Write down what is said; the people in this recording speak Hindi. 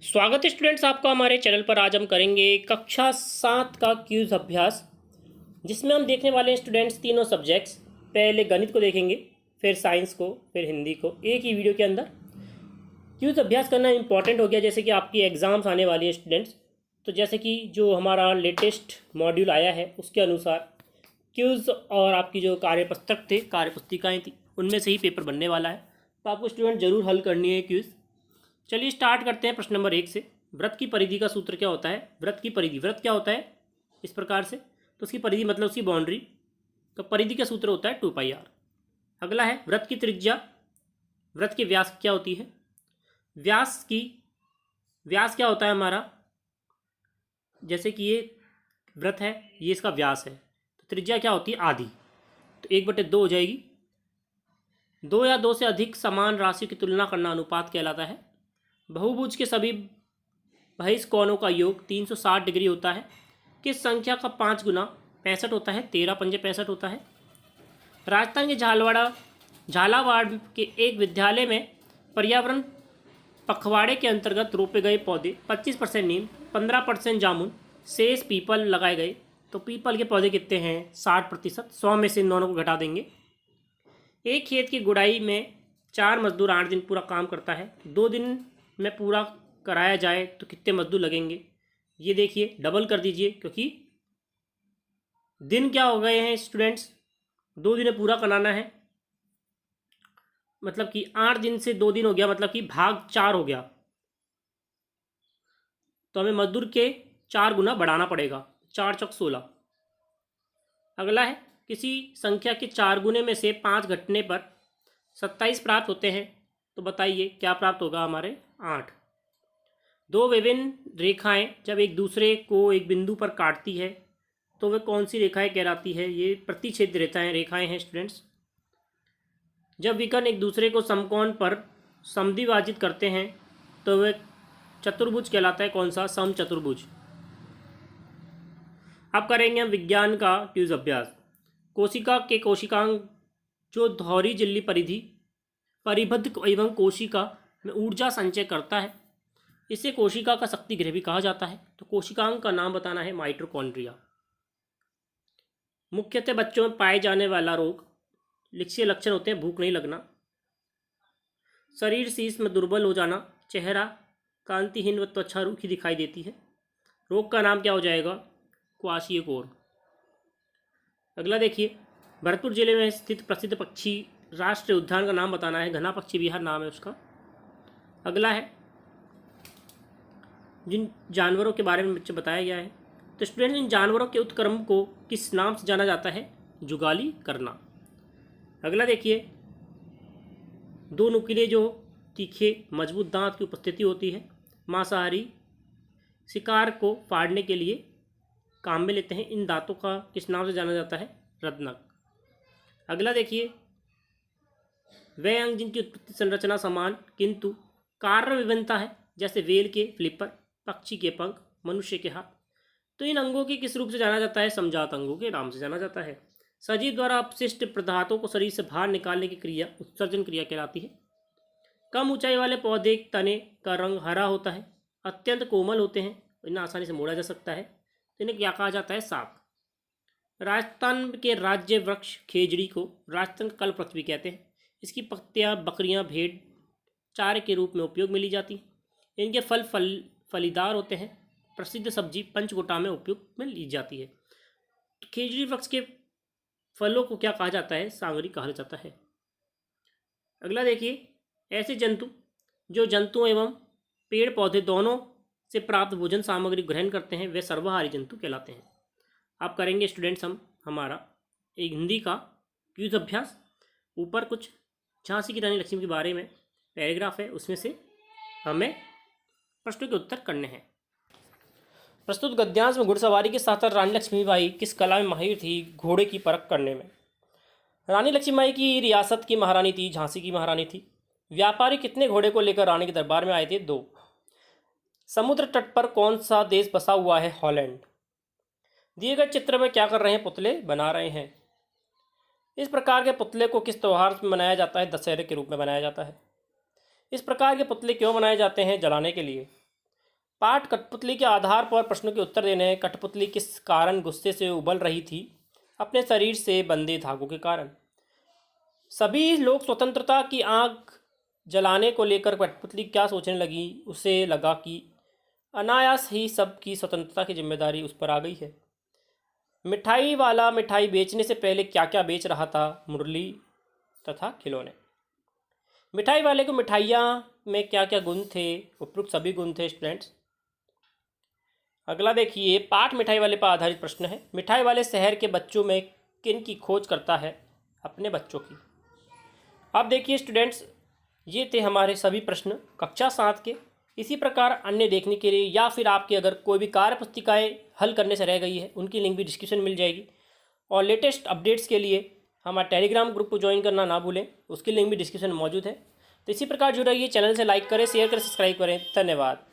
स्वागत है स्टूडेंट्स आपका हमारे चैनल पर। आज हम करेंगे कक्षा 7 का क्यूज अभ्यास, जिसमें हम देखने वाले हैं स्टूडेंट्स तीनों सब्जेक्ट्स। पहले गणित को देखेंगे, फिर साइंस को, फिर हिंदी को, एक ही वीडियो के अंदर। क्यूज अभ्यास करना इंपॉर्टेंट हो गया, जैसे कि आपकी एग्ज़ाम्स आने वाली है स्टूडेंट्स। तो जैसे कि जो हमारा लेटेस्ट मॉड्यूल आया है उसके अनुसार क्यूज और आपकी जो कार्यपुस्तक थे, कार्यपुस्तिकाएँ थी, उनमें से ही पेपर बनने वाला है। तो आपको स्टूडेंट ज़रूर हल करनी है क्यूज़। चलिए स्टार्ट करते हैं प्रश्न नंबर 1 से। व्रत की परिधि का सूत्र क्या होता है? व्रत की परिधि, व्रत क्या होता है इस प्रकार से, तो उसकी परिधि मतलब उसकी बाउंड्री। तो परिधि का सूत्र होता है 2πr। अगला है व्रत की त्रिज्या। व्रत के व्यास क्या होती है? व्यास क्या होता है हमारा, जैसे कि ये व्रत है, ये इसका व्यास है, तो त्रिज्या क्या होती है? आधी। तो 1/2 हो जाएगी। 2 या 2 से अधिक समान राशि की तुलना करना अनुपात कहलाता है। बहुभुज के सभी बहिष कोणों का योग 360 डिग्री होता है। किस संख्या का 5 गुना 65 होता है? 13 पंजे 65 होता है। राजस्थान के झालावाड़ के एक विद्यालय में पर्यावरण पखवाड़े के अंतर्गत रोपे गए पौधे 25% नीम, 15% जामुन, शेष पीपल लगाए गए। तो पीपल के पौधे कितने हैं? 60%। 100 में से इन दोनों को घटा देंगे। एक खेत की गुड़ाई में 4 मजदूर 8 दिन पूरा काम करता है। 2 दिन में पूरा कराया जाए तो कितने मजदूर लगेंगे? ये देखिए, डबल कर दीजिए, क्योंकि दिन क्या हो गए हैं स्टूडेंट्स? 2 दिन में पूरा कराना है, मतलब कि 8 दिन से 2 दिन हो गया, मतलब कि भाग 4 हो गया। तो हमें मजदूर के 4 गुना बढ़ाना पड़ेगा। 4 चौक 16। अगला है किसी संख्या के 4 गुने में से 5 घटने पर 27 प्राप्त होते हैं। तो बताइए क्या प्राप्त होगा हमारे? 8। 2 विभिन्न रेखाएं जब एक दूसरे को एक बिंदु पर काटती है तो वे कौन सी रेखाएं कहलाती है? ये प्रतिच्छेद रेखाएं हैं स्टूडेंट्स। जब विकर्ण एक दूसरे को समकोण पर समद्विभाजित करते हैं तो वे चतुर्भुज कहलाता है। कौन सा? समचतुर्भुज। अब करेंगे हम विज्ञान का क्यूज अभ्यास। कोशिका के कोशिकांग जो दोहरी झिल्ली परिबद्ध एवं कोशिका में ऊर्जा संचय करता है, इसे कोशिका का शक्ति गृह भी कहा जाता है। तो कोशिकांग का नाम बताना है माइटोकॉन्ड्रिया। मुख्यतः बच्चों में पाए जाने वाला रोग लिखिए लक्षण होते हैं: भूख नहीं लगना, शरीर शीश में दुर्बल हो जाना, चेहरा कांतिहीन व त्वचा रूखी दिखाई देती है। रोग का नाम क्या हो जाएगा? क्वाशियोकोर। अगला देखिए, भरतपुर जिले में स्थित प्रसिद्ध पक्षी राष्ट्रीय उद्यान का नाम बताना है। घना पक्षी विहार नाम है उसका। अगला है जिन जानवरों के बारे में बच्चे बताया गया है। तो स्टूडेंट, इन जानवरों के उत्क्रम को किस नाम से जाना जाता है? जुगाली करना। अगला देखिए, 2 नुकीले जो तीखे मजबूत दांत की उपस्थिति होती है, मांसाहारी शिकार को फाड़ने के लिए काम में लेते हैं। इन दांतों का किस नाम से जाना जाता है? रत्नक। अगला देखिए, वे अंग जिनकी उत्पत्ति संरचना समान किंतु कार्य विभिन्नता है, जैसे वेल के फ्लिपर, पक्षी के पंख, मनुष्य के हाथ। तो इन अंगों की किस रूप से जाना जाता है? समजात अंगों के नाम से जाना जाता है। सजीव द्वारा अपशिष्ट पदार्थों को शरीर से बाहर निकालने की क्रिया उत्सर्जन क्रिया कहलाती है। कम ऊंचाई वाले पौधे तने का रंग हरा होता है, अत्यंत कोमल होते हैं, इन्हें आसानी से मोड़ा जा सकता है। तो इन्हें क्या कहा जाता है? साग। राजस्थान के राज्य वृक्ष खेजड़ी को राजस्थान का कल्पवृक्ष भी कहते हैं। इसकी पत्तियां बकरियां भेड़ चारे के रूप में उपयोग में ली जाती हैं। इनके फलीदार होते हैं। प्रसिद्ध सब्जी पंचकोटा में उपयोग में ली जाती है। तो खेजड़ी वृक्ष के फलों को क्या कहा जाता है? सांगरी कहा जाता है। अगला देखिए, ऐसे जंतु जो जंतु एवं पेड़ पौधे दोनों से प्राप्त भोजन सामग्री ग्रहण करते हैं, वे सर्वाहारी जंतु कहलाते हैं। आप करेंगे स्टूडेंट्स हम हमारा एक हिंदी का क्यूज अभ्यास। ऊपर कुछ झांसी की रानी लक्ष्मी के बारे में पैराग्राफ है, उसमें से हमें प्रश्नों के उत्तर करने हैं। प्रस्तुत गद्यांश में घुड़सवारी के साथ रानी लक्ष्मीबाई किस कला में माहिर थी? घोड़े की परख करने में। रानी लक्ष्मीबाई की रियासत की महारानी थी, झांसी की महारानी थी। व्यापारी कितने घोड़े को लेकर रानी के दरबार में आए थे? 2। समुद्र तट पर कौन सा देश बसा हुआ है? हॉलैंड। दिए गए चित्र में क्या कर रहे हैं? पुतले बना रहे हैं। इस प्रकार के पुतले को किस त्यौहार में मनाया जाता है? दशहरे के रूप में बनाया जाता है। इस प्रकार के पुतले क्यों बनाए जाते हैं? जलाने के लिए। पाठ कठपुतली के आधार पर प्रश्नों के उत्तर देने हैं। कठपुतली किस कारण गुस्से से उबल रही थी? अपने शरीर से बंधे धागों के कारण। सभी लोग स्वतंत्रता की आग जलाने को लेकर कठपुतली क्या सोचने लगी? उसे लगा कि अनायास ही सबकी स्वतंत्रता की जिम्मेदारी उस पर आ गई है। मिठाई वाला मिठाई बेचने से पहले क्या क्या बेच रहा था? मुरली तथा खिलौने। मिठाई वाले को मिठाइयाँ में क्या क्या गुण थे? उपयुक्त सभी गुण थे स्टूडेंट्स। अगला देखिए, पाठ मिठाई वाले पर आधारित प्रश्न है। मिठाई वाले शहर के बच्चों में किन की खोज करता है? अपने बच्चों की। अब देखिए स्टूडेंट्स, ये थे हमारे सभी प्रश्न कक्षा 7 के। इसी प्रकार अन्य देखने के लिए या फिर आपके अगर कोई भी कार्य पुस्तिकाएँ हल करने से रह गई है, उनकी लिंक भी डिस्क्रिप्शन में मिल जाएगी। और लेटेस्ट अपडेट्स के लिए हमारे टेलीग्राम ग्रुप को ज्वाइन करना ना भूलें, उसकी लिंक भी डिस्क्रिप्शन में मौजूद है। तो इसी प्रकार जुड़ रहिए, चैनल से लाइक करें, शेयर करें, सब्सक्राइब करें। धन्यवाद।